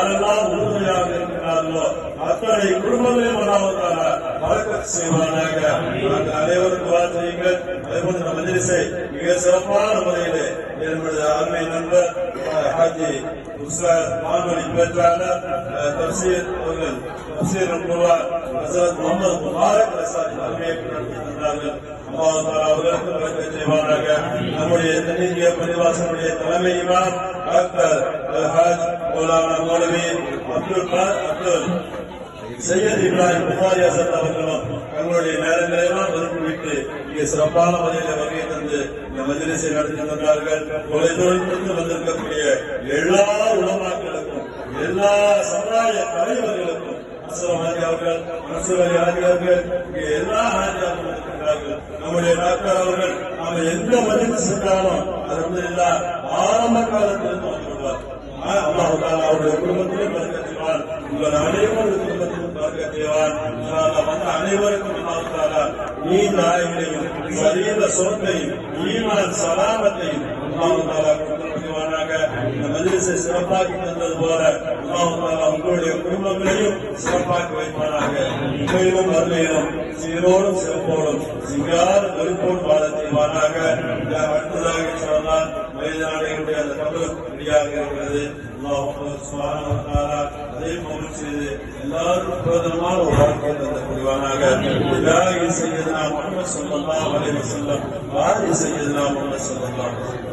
யாரெல்லாம் உறுதுணையாக இருக்கிறார்களோ அத்தனை குடும்பங்களையும் அல்லாஹ்வுத்தால பரக்கத் செய்வானாக. அனைவருக்கும் வாழ்த்துங்கள். அதேபோல இந்த மஜ்லிஸை மிக சிறப்பான முறையிலே என்னுடைய அருமை நண்பர் ஹாஜி உஸ்தாத் வானொலி பேச்சாளர் தப்சீர் அவர்கள் தப்சீர் ஹசரத் முகமது முபாரக் ரசாத் தலைமையேற்று நடத்தி தந்தார்கள். அல்லாஹ் அவர்களுக்கு பரக்கத் செய்வானாக. நம்முடைய தென்னிந்திய பள்ளிவாசலுடைய தலைமை இமாம் டாக்டர் ஹாஜ் மௌலானா மௌலவி அப்துல் சையத் இப்ராஹிம் புகாரி ஹசரத் அவர்களும் தங்களுடைய நேரங்களெல்லாம் விட்டு இங்கே சிறப்பான வகையில் வருகை தந்து இந்த மஜ்லிஸை நடத்தி தந்தார்கள். தொலைதூரத்திலிருந்து வந்திருக்கக்கூடிய எல்லா உலமாக்களுக்கும் எல்லா சமுதாய தலைவர்களுக்கும் அவர்கள் மன்சூர் அலி ஹாஜி அவர்கள் இங்கே எல்லா ஹாஜியாரும் வந்திருக்கிறார்கள். நம்முடைய டாக்டர் அவர்கள் நாம எந்த மஜ்லிஸ் சென்றாலும் அல்ஹம்துலில்லாஹ் ஆரம்ப காலத்திலிருந்து வந்துள்ளார். அல்லாஹ் தஆலா அவருடைய குடும்பத்திலும் பரக்கத் செய்வான். உங்கள் அனைவருடைய குடும்பத்திலும் பரக்கத் செய்வான். வந்த அனைவருக்கும் அல்லாஹ் தஆலா நீண்ட ஆயுளையும் சரீர சுகத்தையும் ஈமான் சலாமத்தையும் அல்லாஹ் தஆலா கொடுத்துவானாக. இந்த மஜ்லிஸை சிறப்பாக்கி தந்தது போல அல்லாஹ் தஆலா உங்களுடைய குடும்பங்களையும் சிறப்பாக்கி வைப்பானாக. இன்மையிலும் மறுமையிலும் சீரோடும் சிறப்போடும் சிங்கார வெறுப்போடு வாழ செய்வானாக. அடுத்ததாக சொன்னால் வயதானவர்களுடைய அந்த கபர் ரெடியாக இருக்கிறது. அதே கபூல் செய்து எல்லாருக்கும் பிரயோஜனமான ஒரு வாழ்க்கை தந்த புரிவானாக. செய்யதுனா முஹம்மது ஸல்லல்லாஹு அலைஹி வஸல்லம் வாரி செய்யதுனா முஹம்மது ஸல்லல்லாஹு அலைஹி வஸல்லம்